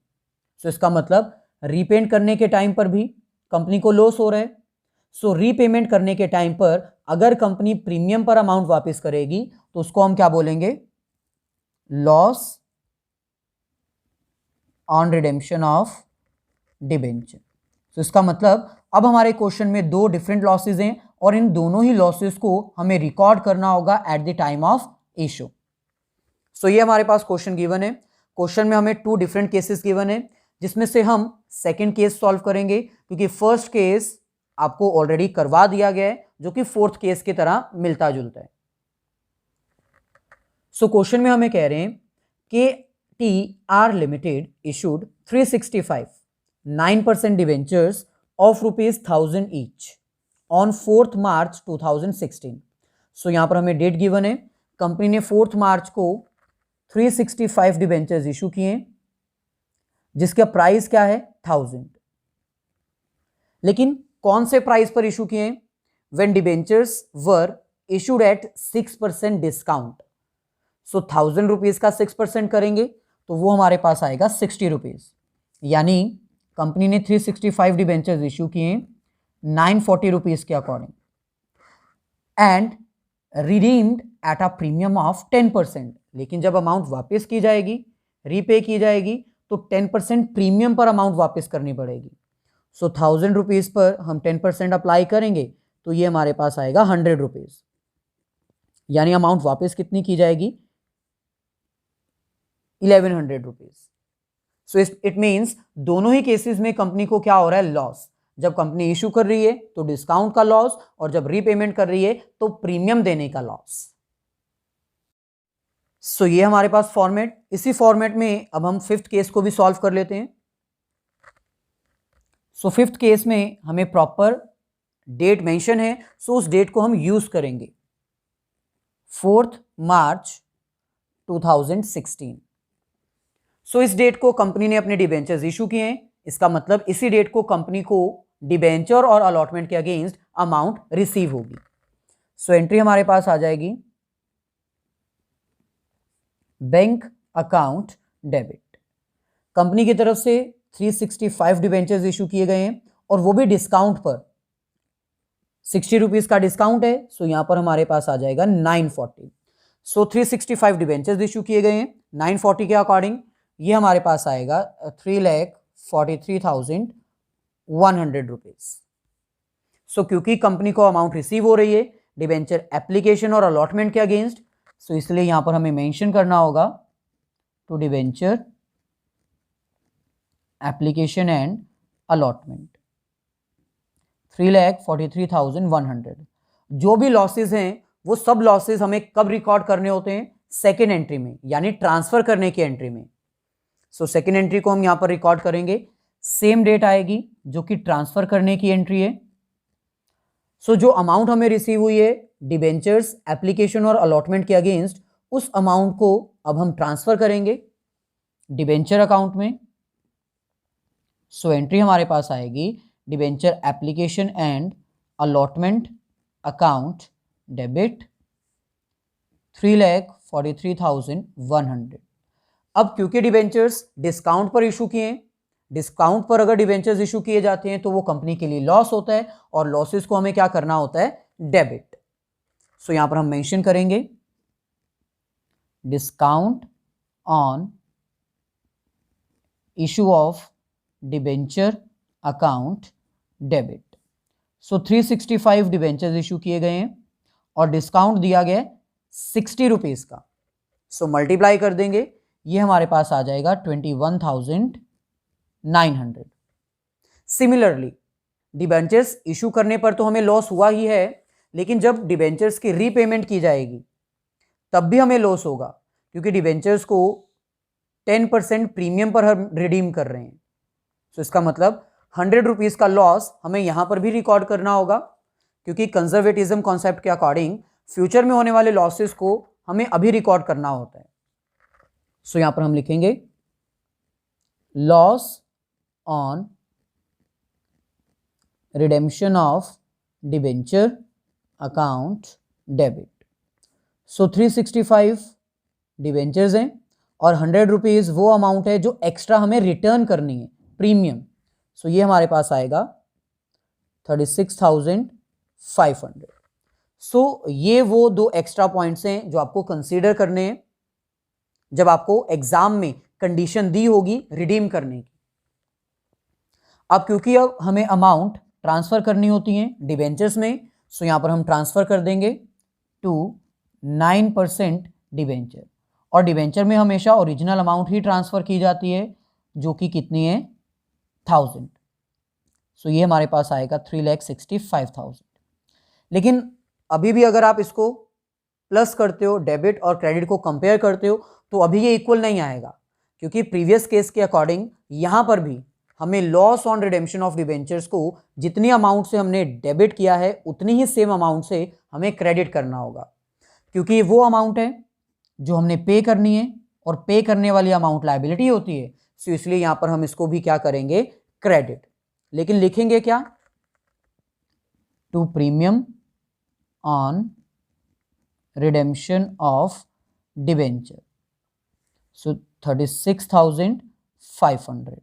सो इसका मतलब रीपेमेंट करने के टाइम पर भी कंपनी को लॉस हो रहा है। सो रीपेमेंट करने के टाइम पर अगर कंपनी प्रीमियम पर अमाउंट वापस करेगी तो उसको हम क्या बोलेंगे, loss on redemption of debenture. तो इसका मतलब अब हमारे क्वेश्चन में 2 डिफरेंट लॉसेज हैं और इन दोनों ही लॉसेज को हमें रिकॉर्ड करना होगा at the time of issue. So ये हमारे पास क्वेश्चन गिवन है। क्वेश्चन में हमें 2 डिफरेंट केसेस गिवन है, जिसमें से हम सेकंड केस सॉल्व करेंगे, क्योंकि फर्स्ट केस आपको ऑलरेडी करवा दिया गया है जो कि फोर्थ केस की तरह मिलता जुलता है। सो क्वेश्चन में हमें कह रहे हैं कि KTR limited issued 365 9% debentures of ₹1000 each on 4th मार्च 2016। सो यहां पर हमें डेट गिवन है, कंपनी ने 4th मार्च को 365 डिवेंचर्स इशू किए जिसका प्राइस क्या है, 1000। लेकिन कौन से प्राइस पर इशू किए, when debentures were issued at 6% discount. So 1000 rupees का 6% करेंगे तो वो हमारे पास आएगा 60 रुपीज, यानी कंपनी ने 365 डिवेंचर्स इशू किए 940 रुपीज के according and redeemed eight a premium of 10%। लेकिन जब अमाउंट वापस की जाएगी, रीपे की जाएगी, तो 10% प्रीमियम पर अमाउंट वापस करनी पड़ेगी। सो 1000 रुपीज पर हम 10% अप्लाई करेंगे तो ये हमारे पास आएगा 100 रुपीज, यानी अमाउंट वापस कितनी की जाएगी, 1100 रुपीज। सो इट मीन्स दोनों ही केसेस में कंपनी को क्या हो रहा है, लॉस। जब कंपनी इशू कर रही है तो डिस्काउंट का लॉस, और जब रीपेमेंट कर रही है तो प्रीमियम देने का लॉस। सो ये हमारे पास फॉर्मेट। इसी फॉर्मेट में अब हम 5th केस को भी सॉल्व कर लेते हैं। सो 5th केस में हमें प्रॉपर डेट मेंशन है, सो उस डेट को हम यूज करेंगे, 4th मार्च 2016। सो इस डेट को कंपनी ने अपने डिबेंचर्स इशू किए हैं, इसका मतलब इसी डेट को कंपनी को डिबेंचर और अलॉटमेंट के अगेंस्ट अमाउंट रिसीव होगी। सो एंट्री हमारे पास आ जाएगी बैंक अकाउंट डेबिट। कंपनी की तरफ से 365 डिबेंचर्स इशू किए गए हैं और वो भी डिस्काउंट पर, 60 रुपीज का डिस्काउंट है, सो यहां पर हमारे पास आ जाएगा 940। सो 365 डिबेंचर्स इशू किए गए हैं 940 के अकॉर्डिंग, ये हमारे पास आएगा 3,43,100 रुपीज। सो क्योंकि कंपनी को अमाउंट रिसीव हो रही है डिबेंचर एप्लीकेशन और अलॉटमेंट के अगेंस्ट, सो इसलिए यहां पर हमें मेंशन करना होगा to debenture application and allotment 3,43,100। जो भी लॉसेज हैं वो सब लॉसेज हमें कब रिकॉर्ड करने होते हैं, सेकेंड एंट्री में, यानी ट्रांसफर करने की एंट्री में। सो सेकेंड एंट्री को हम यहां पर रिकॉर्ड करेंगे सेम डेट आएगी जो कि ट्रांसफर करने की एंट्री है। सो जो अमाउंट हमें रिसीव हुई है डिबेंचर्स एप्लीकेशन और अलॉटमेंट के अगेंस्ट, उस अमाउंट को अब हम ट्रांसफर करेंगे डिबेंचर अकाउंट में। सो एंट्री हमारे पास आएगी debenture application and allotment account debit 3,43,100। अब क्योंकि डिबेंचर्स डिस्काउंट पर इशू किए हैं, डिस्काउंट पर अगर डिबेंचर्स इशू किए जाते हैं तो वो कंपनी के लिए लॉस होता है और लॉसेस को हमें क्या करना होता है, डेबिट। सो यहां पर हम मेंशन करेंगे discount on issue of debenture account debit. So 365 debentures issue किए गए हैं और डिस्काउंट दिया गया 60 रुपीज का। सो मल्टीप्लाई कर देंगे, ये हमारे पास आ जाएगा 21,900। सिमिलरली डिबेंचर्स इशू करने पर तो हमें लॉस हुआ ही है, लेकिन जब डिबेंचर्स की रीपेमेंट की जाएगी तब भी हमें लॉस होगा, क्योंकि डिबेंचर्स को 10% प्रीमियम पर हम रिडीम कर रहे हैं। सो इसका मतलब 100 रुपीज का लॉस हमें यहां पर भी रिकॉर्ड करना होगा, क्योंकि कंजर्वेटिज्म कॉन्सेप्ट के अकॉर्डिंग फ्यूचर में होने वाले लॉसेस को हमें अभी रिकॉर्ड करना होता है। सो यहां पर हम लिखेंगे loss on redemption of debenture account debit. So 365 debentures हैं और 100 रुपीज वो अमाउंट है जो एक्स्ट्रा हमें रिटर्न करनी है, प्रीमियम। सो ये हमारे पास आएगा 36,500। सो ये वो दो एक्स्ट्रा पॉइंट्स हैं जो आपको कंसीडर करने हैं जब आपको एग्जाम में कंडीशन दी होगी रिडीम करने की। अब क्योंकि अब हमें अमाउंट ट्रांसफर करनी होती है डिबेंचर्स में, सो यहां पर हम ट्रांसफर कर देंगे टू 9% डिबेंचर, और डिबेंचर में हमेशा ओरिजिनल अमाउंट ही ट्रांसफर की जाती है जो कि कितनी है 1000। सो ये हमारे पास आएगा 3,65,000। लेकिन अभी भी अगर आप इसको प्लस करते हो, डेबिट और क्रेडिट को कंपेयर करते हो, तो अभी ये इक्वल नहीं आएगा, क्योंकि प्रीवियस केस के अकॉर्डिंग यहां पर भी हमें loss on redemption of debentures को जितनी अमाउंट से हमने डेबिट किया है उतनी ही सेम अमाउंट से हमें क्रेडिट करना होगा, क्योंकि वो अमाउंट है जो हमने पे करनी है और पे करने वाली अमाउंट लायबिलिटी होती है। सो इसलिए यहां पर हम इसको भी क्या करेंगे, क्रेडिट। लेकिन लिखेंगे क्या, to premium on redemption of debenture. So 36,500।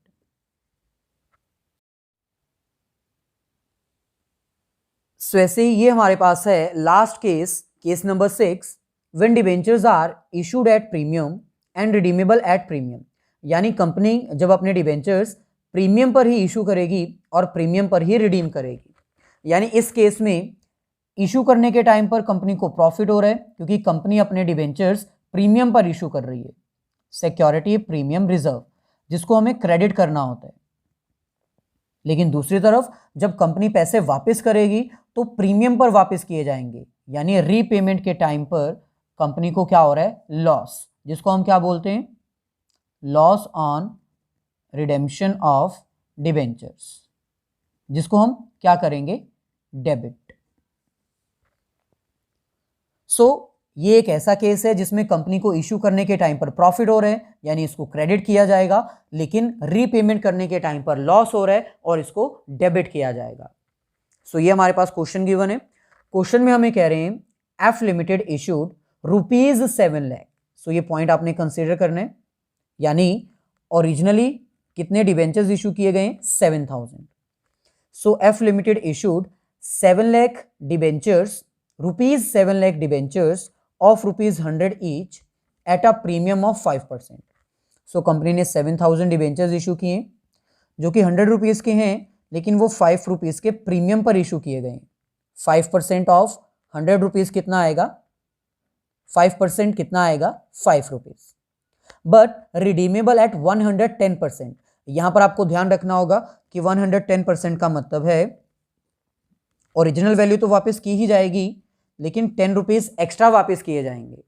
So ऐसे ही ये हमारे पास है last case, case number 6, when debentures are issued at premium and redeemable at premium. यानी कंपनी जब अपने डिबेंचर्स प्रीमियम पर ही इशू करेगी और प्रीमियम पर ही रिडीम करेगी। यानी इस केस में इशू करने के टाइम पर कंपनी को प्रॉफिट हो रहा है, क्योंकि कंपनी अपने डिबेंचर्स प्रीमियम पर इशू कर रही है, सिक्योरिटी प्रीमियम रिजर्व, जिसको हमें क्रेडिट करना होता है। लेकिन दूसरी तरफ जब कंपनी पैसे वापस करेगी तो प्रीमियम पर वापस किए जाएंगे, यानी रीपेमेंट के टाइम पर कंपनी को क्या हो रहा है, लॉस, जिसको हम क्या बोलते हैं, loss on redemption of debentures, जिसको हम क्या करेंगे, डेबिट। सो ये एक ऐसा केस है जिसमें कंपनी को इशू करने के टाइम पर प्रॉफिट हो रहा है, यानी इसको क्रेडिट किया जाएगा, लेकिन रीपेमेंट करने के टाइम पर लॉस हो रहा है और इसको डेबिट किया जाएगा। सो ये हमारे पास क्वेश्चन गिवन है। क्वेश्चन में हमें कह रहे हैं एफ लिमिटेड इशूड ₹7 लाख। सो ये पॉइंट आपने कंसिडर करना है, यानी ओरिजिनली कितने डिबेंचर्स इशू किए गए, 7,000। So F limited issued 7 lakh debentures, ₹7 lakh debentures of ₹100 each at a premium of 5%। So company ने 7,000 डिबेंचर्स इशू किए जो कि 100 रुपीज़ के हैं, लेकिन वो 5 रुपीज़ के प्रीमियम पर इशू किए गए। 5% ऑफ 100 रुपीज़ कितना आएगा, 5% कितना आएगा, 5 रुपीज़। But redeemable eight 110%। यहां पर आपको ध्यान रखना होगा कि 110% का मतलब है ओरिजिनल वैल्यू तो वापस की ही जाएगी, लेकिन 10 रुपीज़ एक्स्ट्रा वापस किए जाएंगे।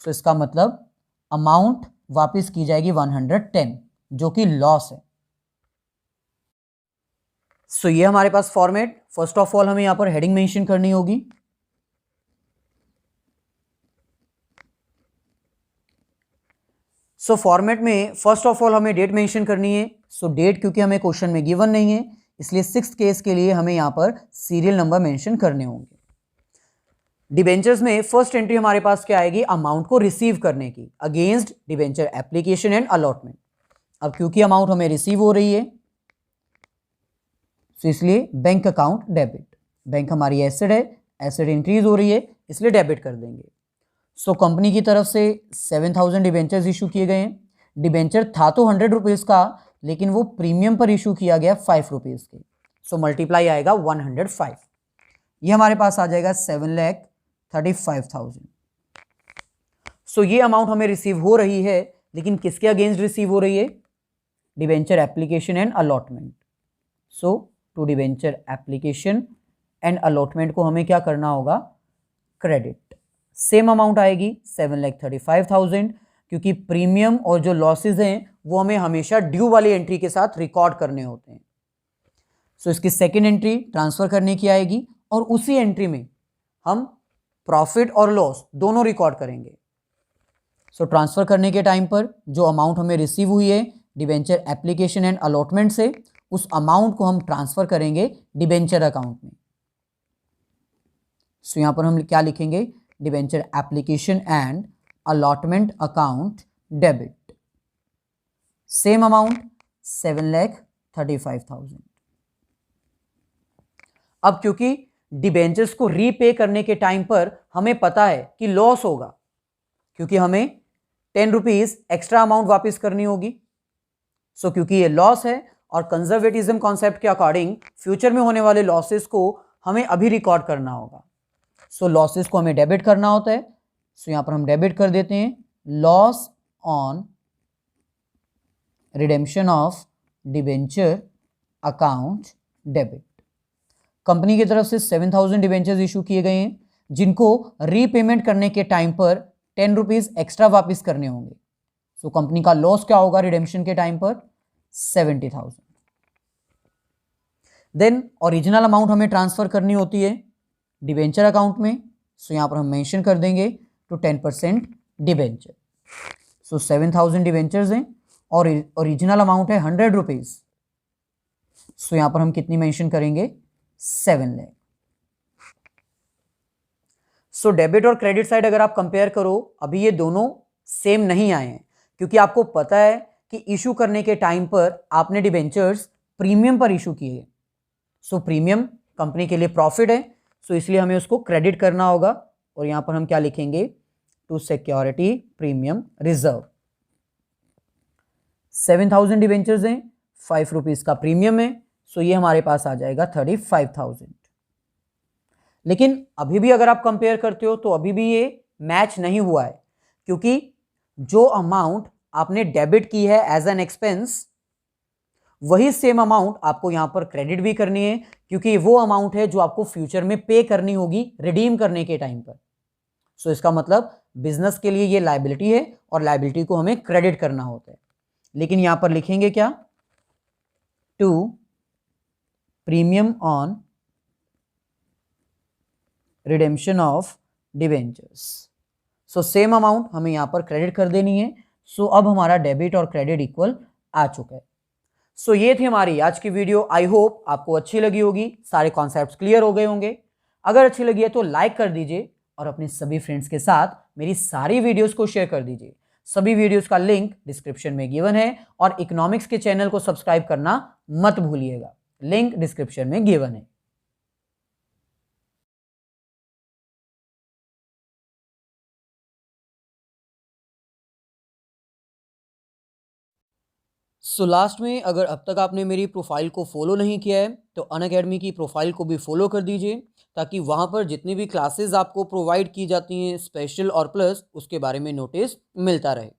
सो इसका मतलब अमाउंट वापस की जाएगी 110, जो कि लॉस है। सो ये हमारे पास फॉर्मेट। फर्स्ट ऑफ ऑल हमें यहां पर हेडिंग मेंशन करनी होगी। सो फॉर्मेट में फर्स्ट ऑफ ऑल हमें डेट मेंशन करनी है। सो डेट क्योंकि हमें क्वेश्चन में गिवन नहीं है, इसलिए 6th केस के लिए हमें यहां पर सीरियल नंबर मेंशन करने होंगे। डिबेंचर्स में फर्स्ट एंट्री हमारे पास क्या आएगी, अमाउंट को रिसीव करने की against debenture application and allotment. अब क्योंकि अमाउंट हमें रिसीव हो रही है, तो इसलिए बैंक अकाउंट डेबिट। बैंक हमारी एसेट है, एसेट इंक्रीज हो रही है, इसलिए डेबिट कर देंगे। सो कंपनी की तरफ से 7000 डिबेंचर्स इशू किए गए हैं। डिबेंचर था तो 100 रुपीज़ का, लेकिन वो प्रीमियम पर इशू किया गया 5 रुपीज़ के। सो मल्टीप्लाई आएगा 105। ये हमारे पास आ जाएगा 7,35,000। सो ये अमाउंट हमें रिसीव हो रही है, लेकिन किसके अगेंस्ट रिसीव हो रही है, debenture application and allotment. So to debenture application and allotment को हमें क्या करना होगा, क्रेडिट। सेम अमाउंट आएगी 7,35,000, क्योंकि प्रीमियम और जो लॉसेज हैं वो हमें हमेशा ड्यू वाली एंट्री के साथ रिकॉर्ड करने होते हैं। सो इसकी सेकेंड एंट्री ट्रांसफर करने की आएगी, और उसी एंट्री में हम प्रॉफिट और लॉस दोनों रिकॉर्ड करेंगे। सो ट्रांसफर करने के टाइम पर जो अमाउंट हमें रिसीव हुई है डिबेंचर एप्लीकेशन एंड अलॉटमेंट से, उस अमाउंट को हम ट्रांसफर करेंगे डिबेंचर अकाउंट में। सो यहां पर हम क्या लिखेंगे, debenture application and allotment account debit. Same amount 7,35,000। अब क्योंकि डिबेंचर्स को रीपे करने के टाइम पर हमें पता है कि लॉस होगा, क्योंकि हमें 10 रुपीज एक्स्ट्रा अमाउंट वापस करनी होगी। सो क्योंकि ये लॉस है और कंजर्वेटिज्म कॉन्सेप्ट के अकॉर्डिंग फ्यूचर में होने वाले लॉसेस को हमें अभी रिकॉर्ड करना होगा। सो लॉसेस को हमें डेबिट करना होता है। सो यहां पर हम डेबिट कर देते हैं, loss on redemption of debenture account debit. Company की तरफ से 7,000 डिबेंचर्स इशू किए गए हैं, जिनको रीपेमेंट करने के टाइम पर 10 रुपीज एक्स्ट्रा वापस करने होंगे। सो कंपनी का लॉस क्या होगा रिडेम्पशन के टाइम पर, 70,000। देन ओरिजिनल अमाउंट हमें ट्रांसफर करनी होती है डिबेंचर अकाउंट में। सो यहां पर हम मेंशन कर देंगे टू 10% डिबेंचर। सो 7,000 डिबेंचर्स हैं और ओरिजिनल अमाउंट है 100 रुपीज। सो यहां पर हम कितनी मेंशन करेंगे, 7 लाख। सो डेबिट और क्रेडिट साइड अगर आप कंपेयर करो, अभी ये दोनों सेम नहीं आए हैं, क्योंकि आपको पता है कि इशू करने के टाइम पर आपने डिबेंचर्स प्रीमियम पर इशू किए। सो प्रीमियम कंपनी के लिए प्रॉफिट है, सो इसलिए हमें उसको क्रेडिट करना होगा। और यहां पर हम क्या लिखेंगे, to security premium reserve. 7,000 debentures हैं, 5 रुपीज का प्रीमियम है, सो ये हमारे पास आ जाएगा 35,000। लेकिन अभी भी अगर आप कंपेयर करते हो तो अभी भी ये मैच नहीं हुआ है, क्योंकि जो अमाउंट आपने डेबिट की है एज एन एक्सपेंस, वही सेम अमाउंट आपको यहां पर क्रेडिट भी करनी है, क्योंकि वो अमाउंट है जो आपको फ्यूचर में पे करनी होगी रिडीम करने के टाइम पर। सो इसका मतलब बिजनेस के लिए ये लायबिलिटी है और लायबिलिटी को हमें क्रेडिट करना होता है। लेकिन यहां पर लिखेंगे क्या, to premium on redemption of debentures. So same amount हमें यहां पर क्रेडिट कर देनी है। सो अब हमारा डेबिट और क्रेडिट इक्वल आ चुका है। सो ये थी हमारी आज की वीडियो। आई होप आपको अच्छी लगी होगी, सारे कॉन्सेप्ट्स क्लियर हो गए होंगे। अगर अच्छी लगी है तो लाइक कर दीजिए और अपने सभी फ्रेंड्स के साथ मेरी सारी वीडियोस को शेयर कर दीजिए। सभी वीडियोस का लिंक डिस्क्रिप्शन में गिवन है, और इकोनॉमिक्स के चैनल को सब्सक्राइब करना मत भूलिएगा, लिंक डिस्क्रिप्शन में गिवन है। सो लास्ट में, अगर अब तक आपने मेरी प्रोफाइल को फॉलो नहीं किया है तो अनअकैडमी की प्रोफाइल को भी फॉलो कर दीजिए, ताकि वहाँ पर जितनी भी क्लासेस आपको प्रोवाइड की जाती हैं स्पेशल और प्लस, उसके बारे में नोटिस मिलता रहे।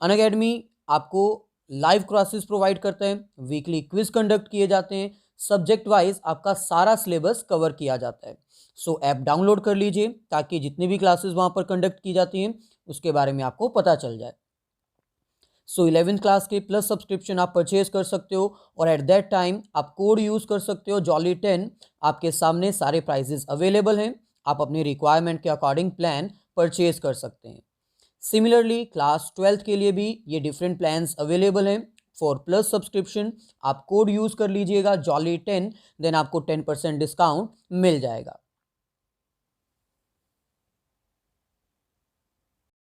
अनअकैडमी आपको लाइव क्लासेस प्रोवाइड करता है, वीकली क्विज कंडक्ट किए जाते हैं, सब्जेक्ट वाइज आपका सारा सिलेबस कवर किया जाता है। सो ऐप डाउनलोड कर लीजिए, ताकि जितनी भी क्लासेस वहाँ पर कंडक्ट की जाती हैं उसके बारे में आपको पता चल जाए। सो 11th क्लास के प्लस सब्सक्रिप्शन आप परचेज कर सकते हो और एट दैट टाइम आप कोड यूज़ कर सकते हो जॉली10। आपके सामने सारे प्राइजेस अवेलेबल हैं, आप अपनी रिक्वायरमेंट के अकॉर्डिंग प्लान परचेज कर सकते हैं। सिमिलरली क्लास 12th के लिए भी ये डिफरेंट प्लान्स अवेलेबल हैं। फॉर प्लस सब्सक्रिप्शन आप कोड यूज़ कर लीजिएगा जॉली10, देन आपको 10% डिस्काउंट मिल जाएगा।